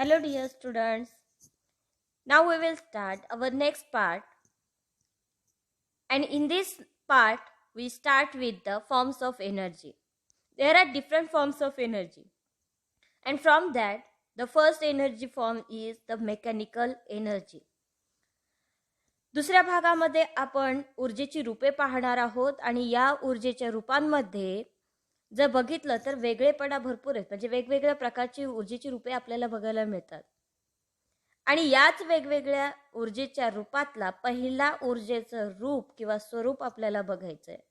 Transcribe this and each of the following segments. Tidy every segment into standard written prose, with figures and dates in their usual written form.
Hello dear students. Now we will start our next part, and in this part we start with the forms of energy. There are different forms of energy, and from that the first energy form is the mechanical energy. दुसऱ्या भागामध्ये आपण ऊर्जेची रूपे पाहणार आहोत आणि या ऊर्जेच्या रूपांमध्ये जर बघितलं तर वेगळेपणा भरपूर आहेत, म्हणजे वेगवेगळ्या प्रकारची ऊर्जेची रूपे आपल्याला बघायला मिळतात. आणि याच वेगवेगळ्या ऊर्जेच्या रूपातला पहिला ऊर्जेचं रूप किंवा स्वरूप आपल्याला बघायचं आहे.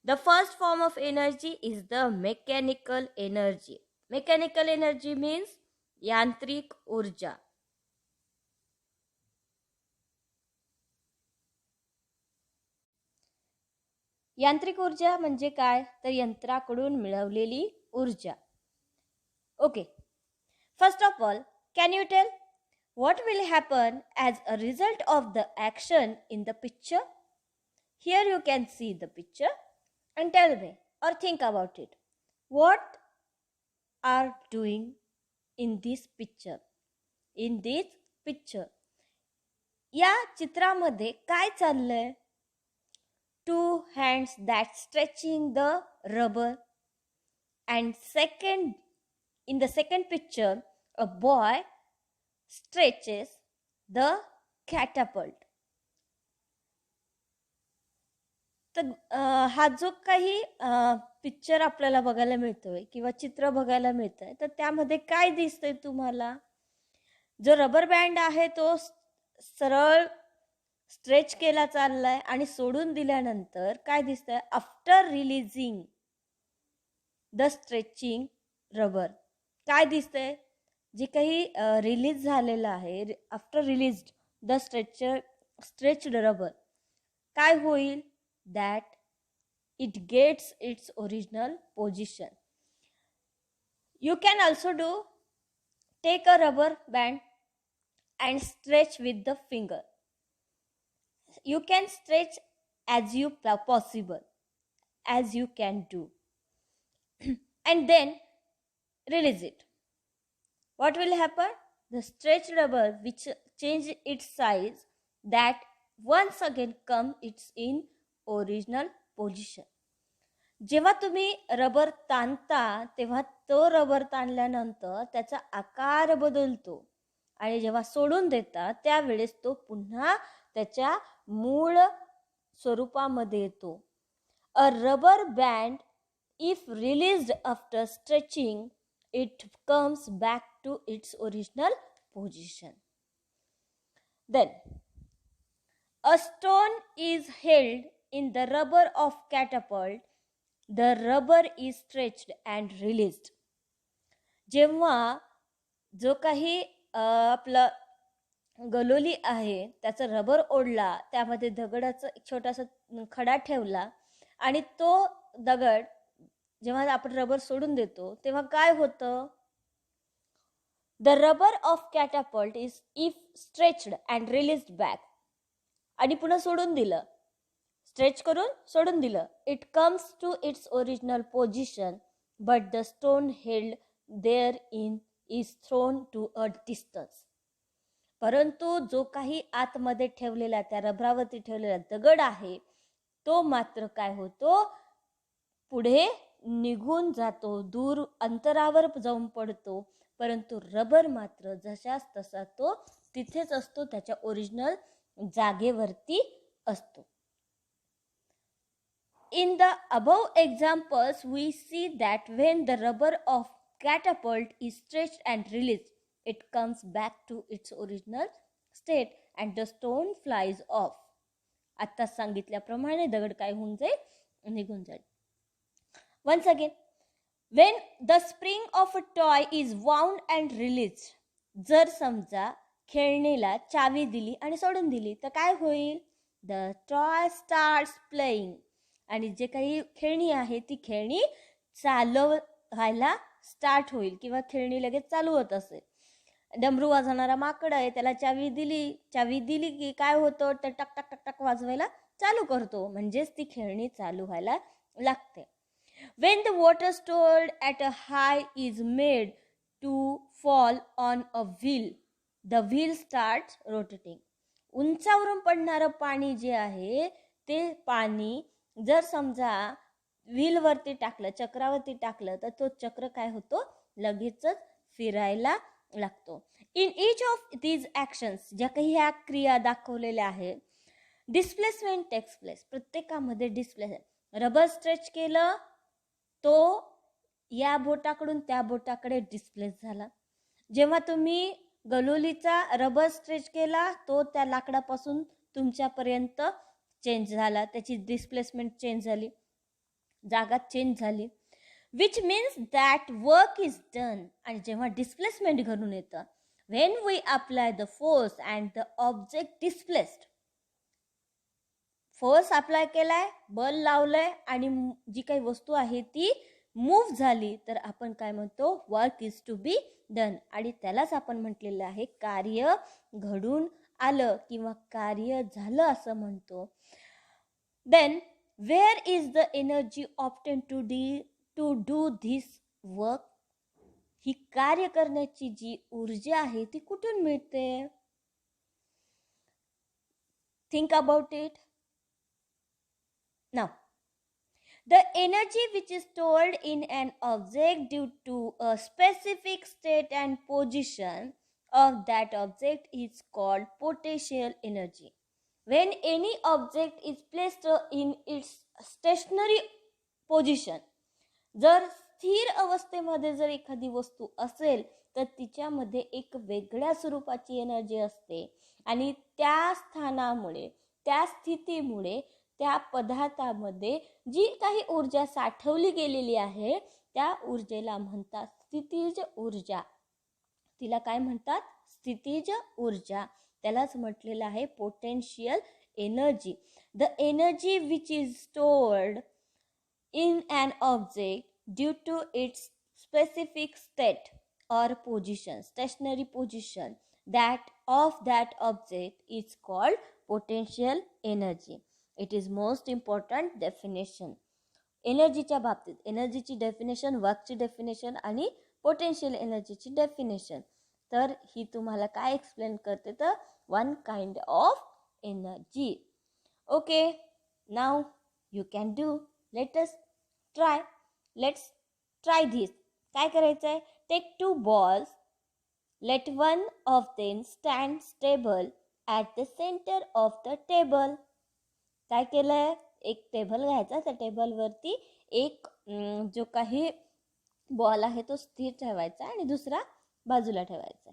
The first form of energy is the mechanical energy. Mechanical energy means यांत्रिक ऊर्जा. यांत्रिक ऊर्जा म्हणजे काय, तर यंत्राकडून मिळवलेली ऊर्जा. Okay, first of all, can you tell what will happen as a result of the action in the picture? Here you can see the picture and tell me or think about it. What are doing in this picture? In this picture, या चित्रामध्ये काय चाललंय? Two hands that stretching the rubber, and in the second picture a boy stretches the catapult. तर हा जो काही picture आपल्याला बघायला मिळतोय किंवा चित्र बघायला मिळतंय, तर त्यामध्ये काय दिसतंय तुम्हाला? जो रबर बँड आहे तो सरळ स्ट्रेच केला चाललाय आणि सोडून दिल्यानंतर काय दिसतंय? After releasing the stretching rubber, काय दिसतंय? जे काही रिलीज झालेलं आहे, after released the stretched rubber, काय होईल? That it gets its original position. You can also do take a rubber band and stretch with the finger. You can stretch as you possible, as you can do, and then release it. What will happen? The stretched rubber which change its size, that once again come its in original position. जेव्हा तुम्ही rubber ताणता तेव्हा तो rubber ताणल्यानंतर त्याचा आकार बदलतो आणि जेव्हा सोडून देता त्यावेळेस तो पुन्हा त्याच्या मूळ स्वरूपामध्ये येतो. अ rubber band if released after stretching, it comes back to its original position. Then a stone is held in the rubber of catapult. The rubber is stretched and released. जेव्हा जो काही आपला गलोली आहे त्याचा रबर ओढला, त्यामध्ये दगडाचा एक छोटासा खडा ठेवला आणि तो दगड जेव्हा आपण रबर सोडून देतो तेव्हा काय होतं? The rubber of catapult is if stretched and released back, आणि पुन्हा सोडून दिलं, स्ट्रेच करून सोडून दिलं, it comes to its original position, but the stone held there in is thrown to a distance. परंतु जो काही आतमध्ये ठेवलेला, त्या रबरावरती ठेवलेला दगड आहे तो मात्र काय होतो? पुढे निघून जातो, दूर अंतरावर जाऊन पडतो, परंतु रबर मात्र जशाच तसा तो तिथेच असतो, त्याच्या ओरिजिनल जागेवरती असतो. In the above examples, we see that when the rubber of catapult is stretched and released, it comes back to its original state and the stone flies off. आता सांगितल्याप्रमाणे दगड काय होऊन जाईल? निघून जाईल. Once again, when the spring of a toy is wound and released, जर समजा खेळणीला चावी दिली आणि सोडून दिली तर काय होईल? The toy starts playing. आणि जे काही खेळणी आहे ती खेळणी चालवायला स्टार्ट होईल किंवा खेळणी लगेच चालू होत असेल. डमरू वाजवणारा माकड आहे, त्याला चावी दिली की काय होतं? तर टक टक टक टक वाजवायला चालू करतो, म्हणजेच ती खेळणी चालू व्हायला लागते. When the water stored at a high is made to fall fall on a wheel, the wheel starts rotating. उंचावरून पडणारं पाणी जे आहे ते पाणी जर समजा व्हीलवरती टाकलं, चक्रावरती टाकलं, तर तो चक्र काय होतो, लगेचच फिरायला लागतो. In each of these actions, ज्या काही ह्या क्रिया दाखवलेल्या आहेत, डिस्प्लेसमेंट टेक्स प्लेस. प्रत्येकामध्ये डिस्प्लेसमेंट. रबर स्ट्रेच केलं, तो या बोटाकडून त्या बोटाकडे डिस्प्लेस झाला. जेव्हा तुम्ही गलोलीचा रबर स्ट्रेच केला, तो त्या लाकडापासून तुमच्यापर्यंत चेंज झाला, त्याची डिस्प्लेसमेंट चेंज झाली, जागा चेंज झाली. Which means that work is done. आणि जेव्हा डिस्प्लेसमेंट घडून येतं, when we apply the force and the object displaced. Force apply केलाय, बल लावलंय आणि जी काही वस्तू आहे ती मूव्ह झाली, तर आपण काय म्हणतो, work is to be done. आणि त्यालाच आपण म्हटलेलं आहे कार्य घडून आलं किंवा कार्य झालं असं म्हणतो. Then where is the energy obtained to do this work. ही कार्य करण्याची जी ऊर्जा आहे ती कुठून मिळते? Think about it. Now, the energy which is stored in an object due to a specific state and position of that object is called potential energy. When any object is placed in its stationary position, जर स्थिर अवस्थेमध्ये जर एखादी वस्तू असेल तर तिच्यामध्ये एक वेगळ्या स्वरूपाची एनर्जी असते आणि त्या स्थानामुळे, त्या स्थितीमुळे त्या पदार्थामध्ये जी काही ऊर्जा साठवली गेलेली आहे त्या ऊर्जेला म्हणतात स्थितीज ऊर्जा. तिला काय म्हणतात? स्थितीज ऊर्जा. त्यालाच म्हटलेलं आहे potential energy. The energy which is stored in an object due to its specific state or position, stationary position, that of that object is called potential energy. It is most important definition. एनर्जीच्या बाबतीत एनर्जीची definition, वर्कची definition आणि potential एनर्जीची definition. तर ही तुम्हाला काय एक्सप्लेन करते, तर one kind of energy. Okay, now you can do. Let's try this. काय करायचं आहे? Take 2 balls. Let one of them stand stable at the center of the table. काय केलंय? एक टेबल घ्यायचा, त्या टेबलवरती एक जो काही बॉल आहे तो स्थिर ठेवायचा आणि दुसरा बाजूला ठेवायचा.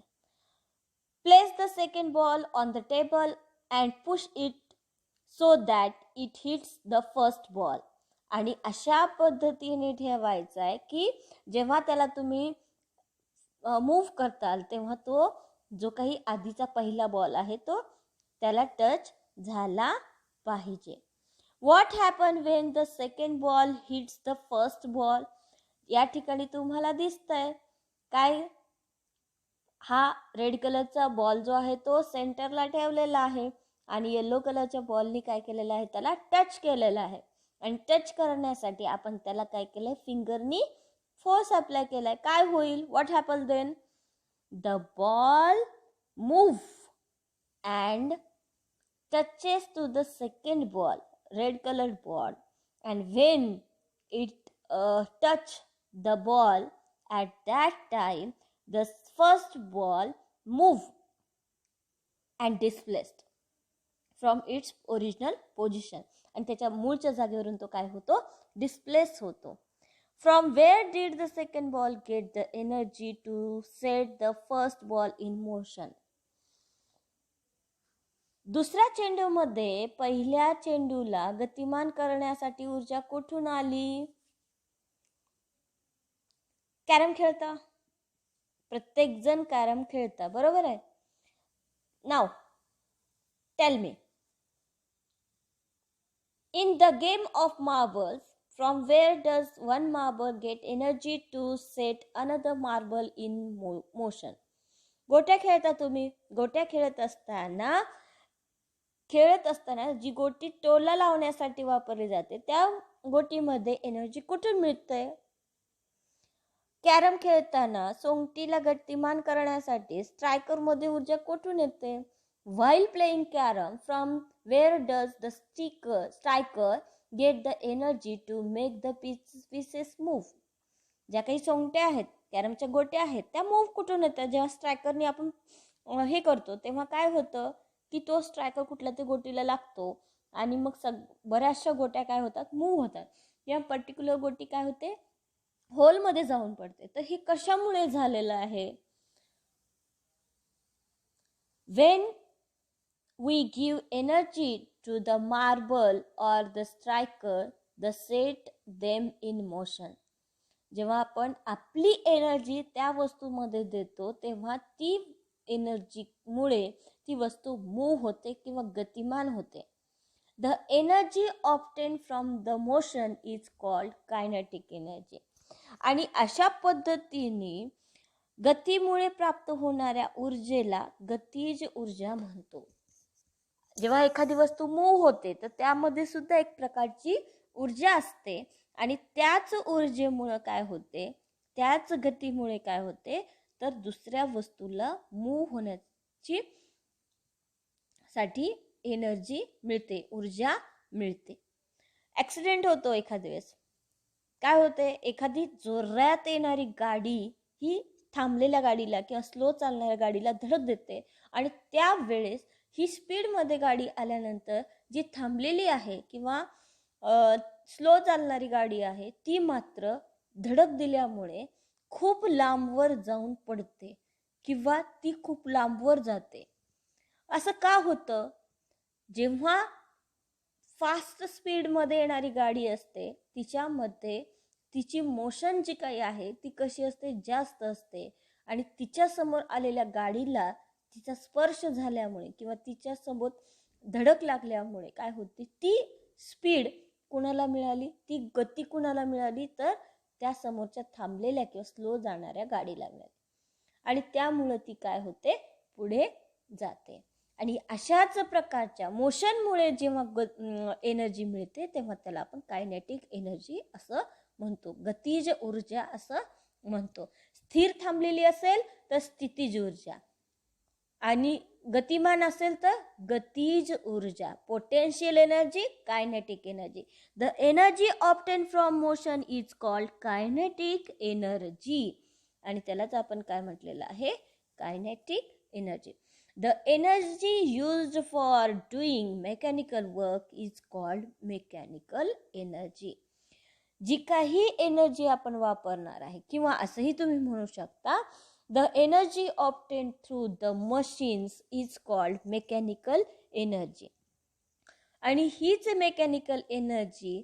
Place the second ball on the table and push it so that it hits the first ball. आणि अशा पद्धतीने ठेवायचं आहे की जेव्हा त्याला तुम्ही मूव्ह करताल तेव्हा तो जो काही आधीचा पहिला बॉल आहे तो त्याला टच झाला पाहिजे. What happen when the second ball hits the first ball. या ठिकाणी तुम्हाला दिसतंय काय, हा रेड कलरचा बॉल जो आहे तो सेंटरला ठेवलेला आहे आणि येलो कलरच्या बॉलनी काय केलेलं आहे, त्याला टच केलेलं आहे. आणि टच करण्यासाठी आपण त्याला काय केलंय, फिंगरनी फोर्स अप्लाय केलाय. काय होईल? What happen then? The ball move and touches to the second ball, red colour ball. And when it touch the ball at that time the first ball move and displaced from its original position. आणि त्याच्या मूळच्या जागेवरून तो काय होतो, displace होतो. From where did the second ball get the energy to set the first ball in motion. दुसऱ्या चेंडूमध्ये पहिल्या चेंडूला गतिमान करण्यासाठी ऊर्जा कुठून आली? कॅरम खेळता, प्रत्येक जण कॅरम खेळता, बरोबर आहे. नाव tell me, in the game of marbles, from where does one marble get energy to set another marble in motion? गोट्या खेळता तुम्ही. गोट्या खेळत असताना जी गोटी टोला लावण्यासाठी वापरली जाते त्या गोटीमध्ये एनर्जी कुठून मिळते? कॅरम खेळताना सोंगटीला गतिमान करण्यासाठी स्ट्रायकरमध्ये ऊर्जा कुठून येते? While playing carrom, from where does the striker get the energy to make the pieces move? ज्या काही सोंगट्या आहेत, कॅरमच्या गोट्या आहेत, त्या मूव्ह कुठून येतात? जेव्हा स्ट्रायकरने आपण हे करतो तेव्हा काय होतं की तो स्ट्रायकर कुठल्या ते गोटीला लागतो आणि मग बऱ्याचशा गोट्या काय होतात, मूव्ह होतात. या पर्टिक्युलर गोटी काय होते, होलमध्ये जाऊन पडते. तर हे कशामुळे झालेलं आहे? When we give energy to the marble or the striker the set them in motion. जेव्हा आपण आपली एनर्जी त्या वस्तूमध्ये देतो तेव्हा ती एनर्जीमुळे ती वस्तू मूव्ह होते किंवा गतिमान होते. The energy obtain from the motion is called kinetic energy. आणि अशा पद्धतीने गतीमुळे प्राप्त होणाऱ्या ऊर्जेला गतिज ऊर्जा म्हणतो. जेव्हा एखादी वस्तू मूव्ह होते तर त्यामध्ये सुद्धा एक प्रकारची ऊर्जा असते आणि त्याच ऊर्जेमुळे काय होते, त्याच गतीमुळे काय होते, तर दुसऱ्या वस्तूला मूव्ह होण्याची साठी एनर्जी मिळते, ऊर्जा मिळते. ॲक्सिडेंट होतो एखाद्या वेळेस, काय होते, एखादी जोरात येणारी गाडी ही थांबलेल्या गाडीला किंवा स्लो चालणाऱ्या गाडीला धडक देते आणि त्यावेळेस ही स्पीडमध्ये गाडी आल्यानंतर जी थांबलेली आहे किंवा स्लो चालणारी गाडी आहे ती मात्र धडक दिल्यामुळे खूप लांबवर जाऊन पडते किंवा ती खूप लांबवर जाते. असं का होतं? जेव्हा फास्ट स्पीडमध्ये येणारी गाडी असते तिच्यामध्ये तिची मोशन जी काही आहे ती कशी असते, जास्त असते आणि तिच्यासमोर आलेल्या गाडीला तिचा स्पर्श झाल्यामुळे किंवा तिच्यासमोर धडक लागल्यामुळे काय होते, ती स्पीड कुणाला मिळाली, ती गती कुणाला मिळाली, तर त्या समोरच्या थांबलेल्या किंवा स्लो जाणाऱ्या गाडीला मिळाली आणि त्यामुळे ती काय होते, पुढे जाते. आणि अशाच प्रकारच्या मोशनमुळे जेव्हा एनर्जी मिळते तेव्हा त्याला आपण कायनेटिक एनर्जी असं म्हणतो, गतिज ऊर्जा असं म्हणतो. स्थिर थांबलेली असेल तर स्थितीज ऊर्जा आणि गतिमान असेल तर गतिज ऊर्जा. Potential energy, kinetic energy. The energy obtain from motion is called kinetic energy आणि त्यालाच आपण काय म्हटलेलं आहे, kinetic energy. The energy used for doing mechanical work is called mechanical energy. जी काही एनर्जी आपण वापरणार आहे किंवा असंही तुम्ही म्हणू शकता, the energy obtained through the machines is called mechanical energy. आणि हीच mechanical energy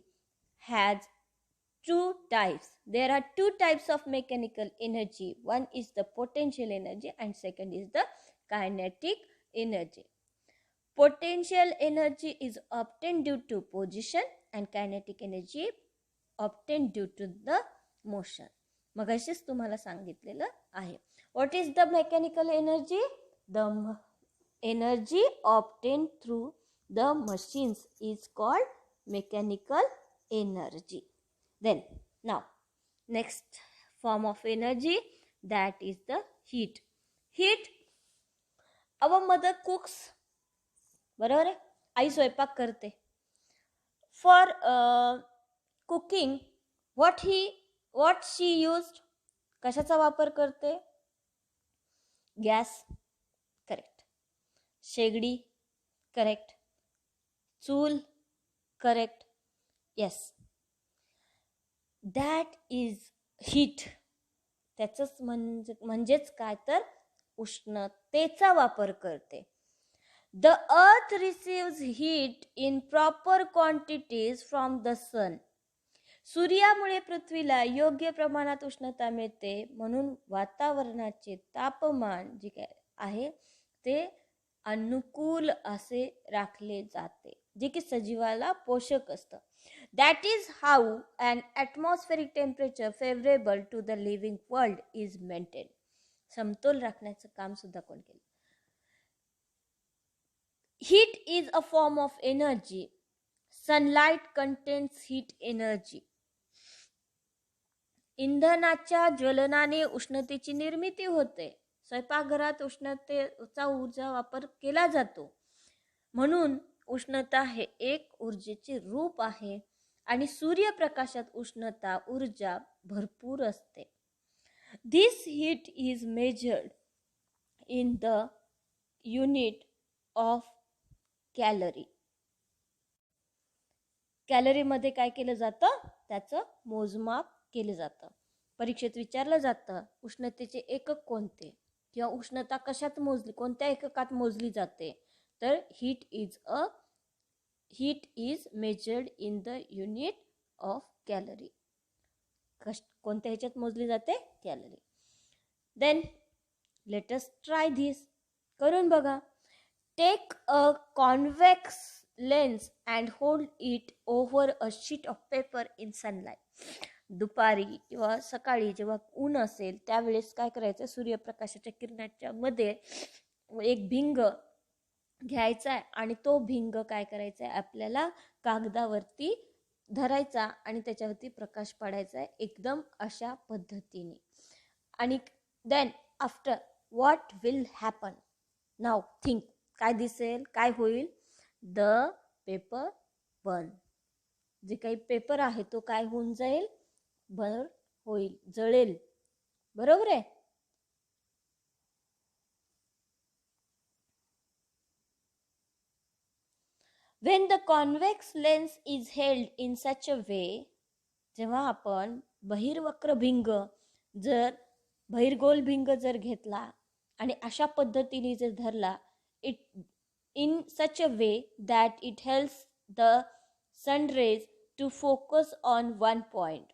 has two types. There are two types of mechanical energy. One is the potential energy and second is the kinetic energy. Potential energy is obtained due to position and kinetic energy obtained due to the motion. मगाशीच तुम्हाला सांगितलेलं आहे. What is the mechanical energy? The energy obtained through the machines is called mechanical energy. Then now next form of energy, that is the heat. Heat, our mother cooks, बरोबर आहे, आई स्वयंपाक करते. For cooking what she used, कशाचा वापर करते, gas, correct, शेगडी, correct, चूल, correct, yes, that is heat. त्याचंच म्हणजेच काय तर उष्णतेचा वापर करते. The earth receives heat in proper quantities from the sun. सूर्यामुळे पृथ्वीला योग्य प्रमाणात उष्णता मिळते म्हणून वातावरणाचे तापमान जे काय आहे ते अनुकूल असे राखले जाते, जे की सजीवाला पोषक असतं. That is how an atmospheric temperature favorable to the living world is maintained. समतोल राखण्याचं काम सुद्धा कोण केलं? Heat is a form of energy. Sunlight contains heat energy. इंधनाच्या ज्वलनाने उष्णतेची निर्मिती होते. स्वयंपाकघरात उष्णतेचा ऊर्जा वापर केला जातो. म्हणून उष्णता हे एक ऊर्जेचे रूप आहे आणि सूर्यप्रकाशात उष्णता ऊर्जा भरपूर असते. This heat is measured in the unit of calorie. कॅलरीमध्ये काय केलं जातं? त्याचं मोजमाप केलं जातं. परीक्षेत विचारलं जातं उष्णतेचे एकक कोणते किंवा उष्णता कशात मोजली, कोणत्या एककात मोजली जाते? तर heat is measured in the unit of calorie. कोणत्या ह्याच्यात मोजली जाते? Calorie. Then let us try this. करून बघा. Take a convex lens and hold it over a sheet of paper in sunlight. दुपारी किंवा सकाळी जेव्हा ऊन असेल त्यावेळेस काय करायचं? सूर्यप्रकाशाच्या किरणाच्या मध्ये एक भिंग घ्यायचा आहे आणि तो भिंग काय करायचा आहे? आपल्याला कागदावरती धरायचा आणि त्याच्यावरती प्रकाश पाडायचा आहे एकदम अशा पद्धतीने. आणि then after what will happen? Now think. काय दिसेल? काय होईल? The paper burn. जे काही पेपर आहे तो काय होऊन जाईल? बर्न होईल, जळेल. बरोबर आहे? When the convex lens is held in such a way, जेव्हा आपण बहिर्वक्र भिंग बहिर्गोल भिंग जर घेतला आणि अशा पद्धतीने जर धरला, it in such a way that it helps the sun rays to focus on one point.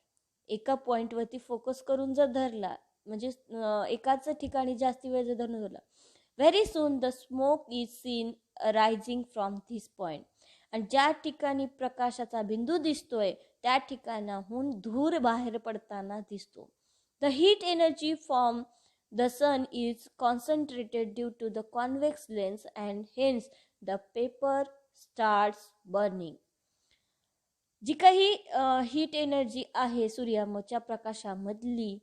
एका पॉइंटवरती फोकस करून जर धरला, म्हणजे एकाच ठिकाणी जास्ती वेळ जर धरला, very soon the smoke is seen rising from this point. आणि ज्या ठिकाणी प्रकाशाचा बिंदू दिसतोय त्या ठिकाणाहून धूर बाहेर पडताना दिसतो. The heat energy from the sun is concentrated due to the convex lens and hence the paper starts burning. जी काही हीट एनर्जी आहे सूर्याच्या प्रकाशामधली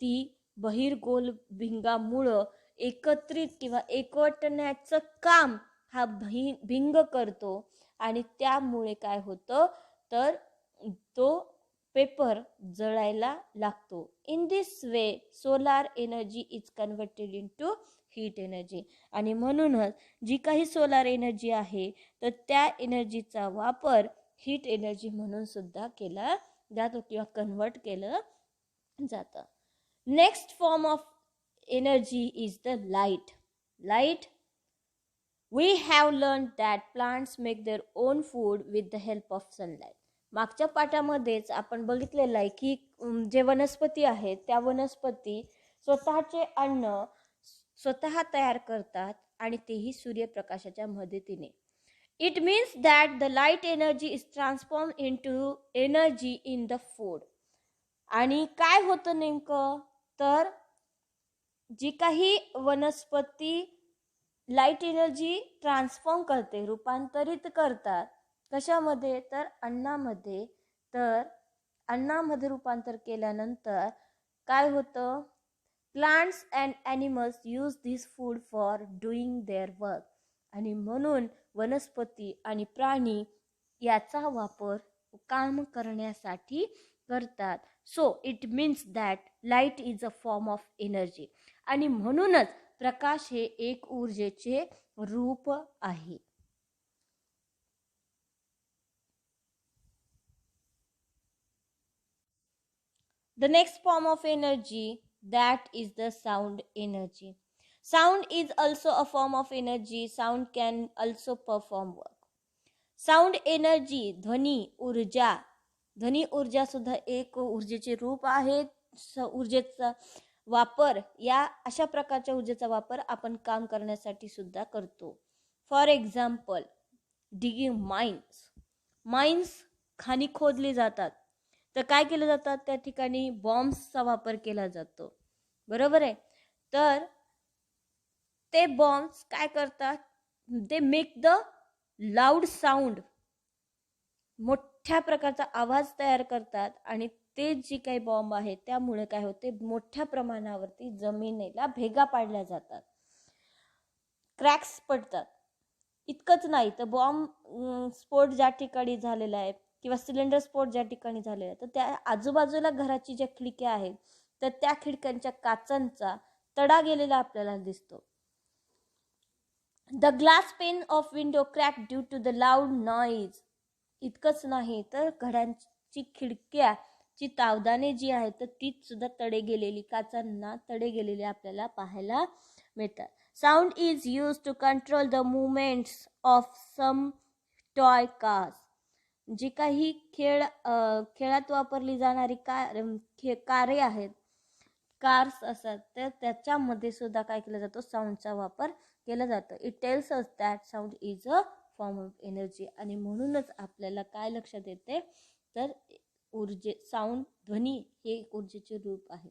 ती बहिर्गोल भिंगामुळं एकत्रित किंवा एकवटण्याचं काम हा भिंग करतो आणि त्यामुळे काय होतं? तर तो पेपर जळायला लागतो. In this way solar energy is converted into heat energy. आणि म्हणूनच जी काही सोलार एनर्जी आहे तर त्या एनर्जीचा वापर हीट एनर्जी म्हणून सुद्धा केला जातो किंवा कन्वर्ट केलं जातं. Next form of energy is the light. Light. We have learned that plants make their own food with the help of sunlight. मागच्या पाठामध्येच आपण बघितलेलं आहे की जे वनस्पती आहेत त्या वनस्पती स्वतःचे अन्न स्वतः तयार करतात आणि तेही सूर्यप्रकाशाच्या मदतीने. It means that the light energy is transformed into energy in the food. आणि काय होतं नेमकं? तर जी काही वनस्पती लाईट एनर्जी ट्रान्सफॉर्म करते, रूपांतरित करतात कशामध्ये? तर अन्नामध्ये. तर अन्नामध्ये रूपांतर केल्यानंतर काय होतं? Plants and animals use this food for doing their work. आणि म्हणून वनस्पती आणि प्राणी याचा वापर काम करण्यासाठी करतात. So it means that light is a form of energy. आणि म्हणूनच प्रकाश हे एक ऊर्जेचे रूप आहे. The next form of energy, that is the sound energy. Sound is also a form of energy. Sound can also perform work. Sound energy, ध्वनी ऊर्जा. ध्वनी ऊर्जा सुद्धा एक ऊर्जेचे रूप आहे. ऊर्जेचा वापर या अशा प्रकारच्या ऊर्जेचा वापर आपण काम करण्यासाठी सुद्धा करतो. For example digging mines. Mines खाणी खोदली जातात तर काय केलं जातात? त्या ठिकाणी बॉम्ब्सचा वापर केला जातो. बरोबर आहे? तर ते बॉम्ब्स काय करतात? They make the loud sound. मोठ्या प्रकारचा आवाज तयार करतात आणि ते जी काही बॉम्ब आहे त्यामुळे काय होते, मोठ्या प्रमाणावरती जमिनीला भेगा पाडल्या जातात, क्रॅक्स पडतात. इतकंच नाही तर बॉम्ब स्फोट ज्या ठिकाणी झालेला आहे किंवा सिलेंडर स्फोट ज्या ठिकाणी झालेला आहे, तर त्या आजूबाजूला घराची ज्या खिडक्या आहेत तर त्या खिडक्यांच्या काचांचा तडा गेलेला आपल्याला दिसतो. The glass pane of window crack due to the loud noise. इतकंच नाही तर घरांची खिडक्याची तावदाने जी आहेत तर ती सुद्धा तडे गेलेली, काचांना तडे गेलेले आपल्याला पाहायला मिळतात. Sound is use to control the movements of some toy cars. जी काही खेळात वापरली जाणारी कारे आहेत, कार्स असतात, तर त्याच्यामध्ये सुद्धा काय केला जातो, साऊंडचा वापर केला जातो. It tells us that sound is a form of energy. आणि म्हणूनच आपल्याला काय लक्षात येते तर साऊंड, ध्वनी हे ऊर्जेचे रूप आहे.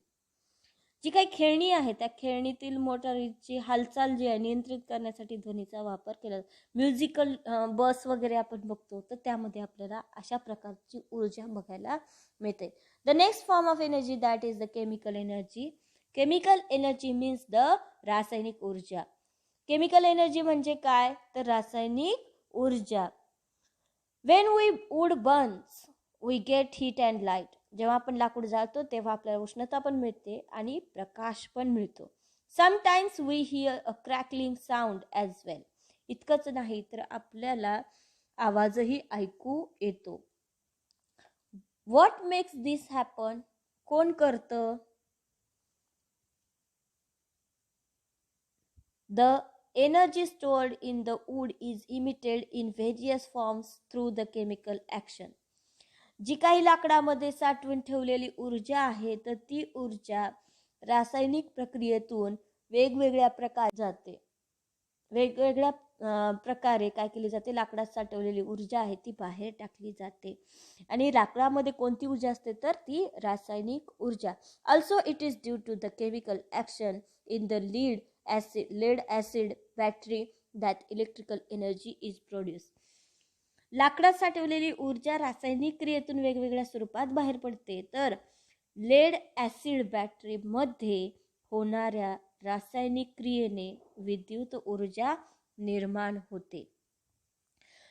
जी काही खेळणी आहे त्या खेळणीतील मोटारीची हालचाल जी आहे नियंत्रित करण्यासाठी ध्वनीचा वापर केला जातो. म्युझिकल बस वगैरे आपण बघतो तर त्यामध्ये आपल्याला अशा प्रकारची ऊर्जा बघायला मिळते. The next form of energy that is the chemical energy. Chemical energy means the रासायनिक ऊर्जा. केमिकल एनर्जी म्हणजे काय तर रासायनिक ऊर्जा. When we wood burns we get heat and light. जेव्हा आपण लाकूड जाळतो तेव्हा आपल्याला उष्णता पण मिळते आणि प्रकाश पण मिळतो. Sometimes we hear a crackling sound as well. इतकंच नाही तर आपल्याला आवाजही ऐकू येतो. What makes this happen. कोण करतं. The energy stored in the wood is emitted in various forms through the chemical action. जी काही लाकडामध्ये साठवून ठेवलेली ऊर्जा आहे तर ती ऊर्जा रासायनिक प्रक्रियेतून वेगवेगळ्या प्रकारे जाते. वेगवेगळ्या प्रकारे काय केली जाते, लाकडात साठवलेली ऊर्जा आहे ती बाहेर टाकली जाते. आणि लाकडामध्ये कोणती ऊर्जा असते तर ती रासायनिक ऊर्जा. Also it is due to the chemical action in the lead acid battery that electrical energy is produced. लाकडात साठवलेली ऊर्जा रासायनिक क्रियेतून वेगवेगळ्या स्वरूपात बाहेर पडते. तर लेड ॲसिड बॅटरी मध्ये होणाऱ्या रासायनिक क्रियेने विद्युत ऊर्जा निर्माण होते.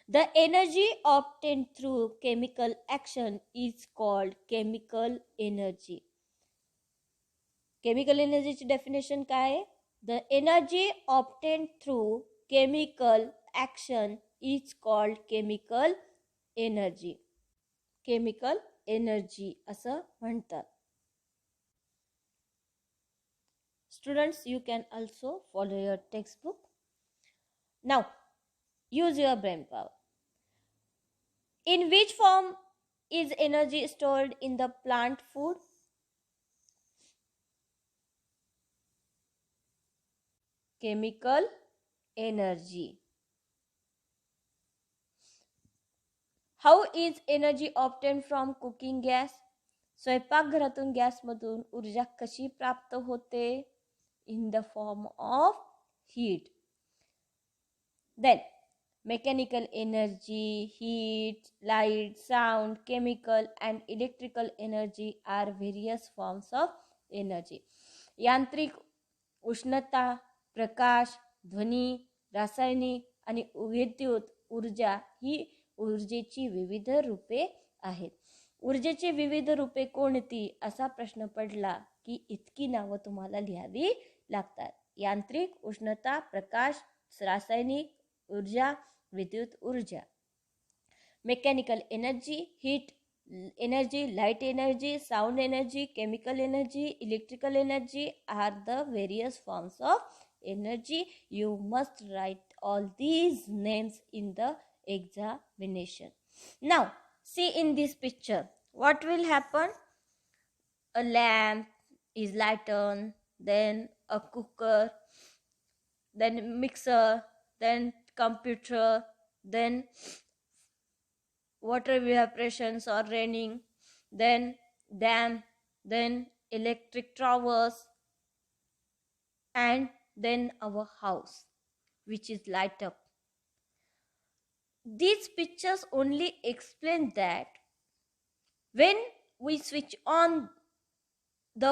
The energy obtain through chemical action is called chemical energy. Chemical एनर्जीची डेफिनेशन काय आहे. The energy obtained through chemical action is called chemical energy. Chemical energy असं म्हणतात. Students, you can also follow your textbook. Now, use your brain power. In which form is energy stored in the plant food? Chemical energy. How is energy obtained from cooking gas? स्वयंपाकघरातून गॅसमधून ऊर्जा कशी प्राप्त होते? In the form of heat. Then mechanical energy, heat, light, sound, chemical and electrical energy are various forms of energy. यांत्रिक, उष्णता, प्रकाश, ध्वनी, रासायनिक आणि विद्युत ऊर्जा ही ऊर्जेची विविध रूपे आहेत. ऊर्जेची विविध रूपे कोणती असा प्रश्न पडला की इतकी नावं तुम्हाला लिहावी लागतात. यांत्रिक, उष्णता, प्रकाश, रासायनिक ऊर्जा, विद्युत ऊर्जा. Mechanical energy, heat energy, light energy, sound energy, chemical energy, electrical energy are the various forms of energy. You must write all these names in the examination. Now, see in this picture. What will happen? A lamp is lighted, then a cooker, then mixer, then computer, then water evaporations or raining, then dam, then electric towers, and then our house which is light up. These pictures only explain that when we switch on the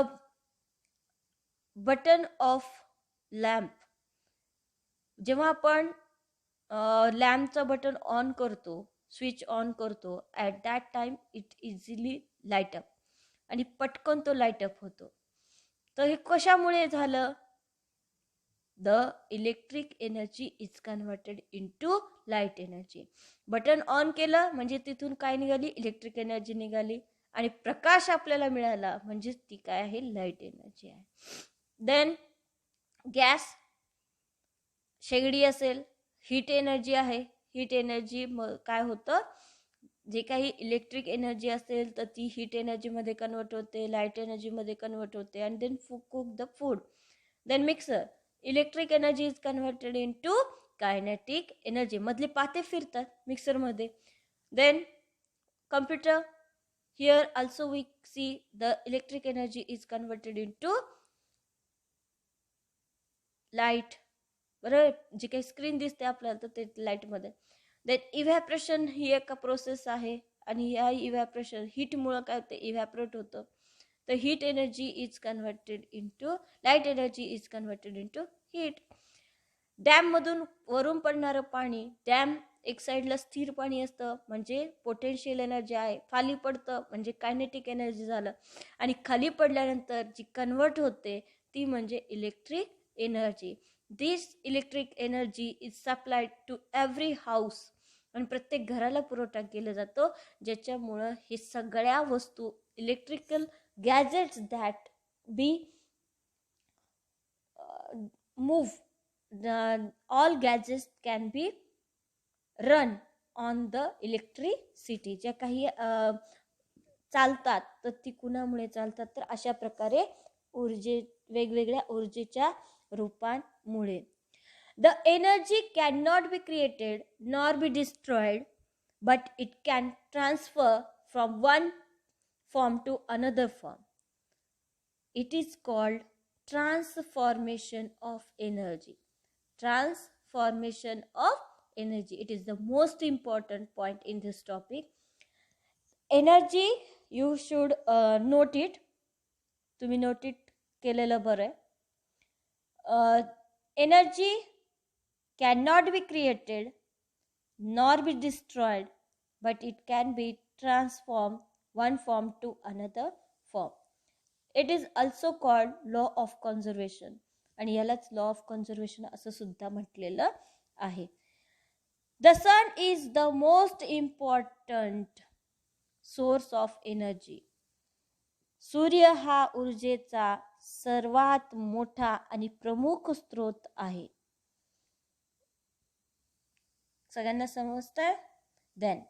button of lamp, जेव्हा आपण लॅम्पचं button on करतो, switch on करतो, at that time it easily light up, आणि पटकन तो light up होतो. तर हे कशामुळे झालं? The electric energy is converted into light energy. Button on केलं म्हणजे तिथून काय निघाली? इलेक्ट्रिक एनर्जी निघाली, आणि प्रकाश आपल्याला मिळाला म्हणजे ती काय आहे? लाईट एनर्जी आहे. देन गॅस, शेगडी असेल, हीट एनर्जी आहे. हीट एनर्जी काय होतं? जे काही इलेक्ट्रिक एनर्जी असेल तर ती हीट एनर्जीमध्ये कन्वर्ट होते, लाईट एनर्जीमध्ये कन्वर्ट होते, and then cook the food. Then mixer, electric energy is converted into kinetic energy. मधले पाते फिरतात मिक्सरमध्ये. Then computer, here also we see the electric energy is converted into light. बरोबर, जी काही स्क्रीन दिसते आपल्याला तर ते लाईटमध्ये. देन इव्हॅपरेशन ही एक प्रोसेस आहे, आणि या इव्हॅपरेशन हीटमुळं काय होतं? इव्हॅपरेट होतं. तर heat energy is converted into light energy is converted into heat. डॅममधून वरून पडणारं पाणी, डॅम एक साईडला स्थिर पाणी असतं म्हणजे पोटेन्शियल एनर्जी आहे, खाली पडतं म्हणजे कायनेटिक एनर्जी झालं, आणि खाली पडल्यानंतर जी कन्वर्ट होते ती म्हणजे electric energy. This electric energy is supplied to every house, आणि प्रत्येक घराला पुरवठा केला जातो, ज्याच्यामुळं हे सगळ्या वस्तू, electrical gadgets that be move, all gadgets can be run on the electricity. ज्या काही चालतात तर ती कुणामुळे चालतात? तर अशा प्रकारे वेगवेगळ्या ऊर्जेच्या रूपांमुळे. The energy can not be created nor be destroyed, but it can transfer from one form to another form. It is called transformation of energy. Transformation of energy, it is the most important point in this topic. Energy, you should note it. तुम्ही note it केलेलं बरं आहे. Energy cannot be created nor be destroyed, but it can be transformed one form to another form. It is also called law of conservation, आणि यालाच law of conservation असं सुद्धा म्हटलेलं आहे. The sun is the most important source of energy. सूर्य हा ऊर्जेचा सर्वात मोठा आणि प्रमुख स्रोत आहे. सगळ्यांना समजतंय? देन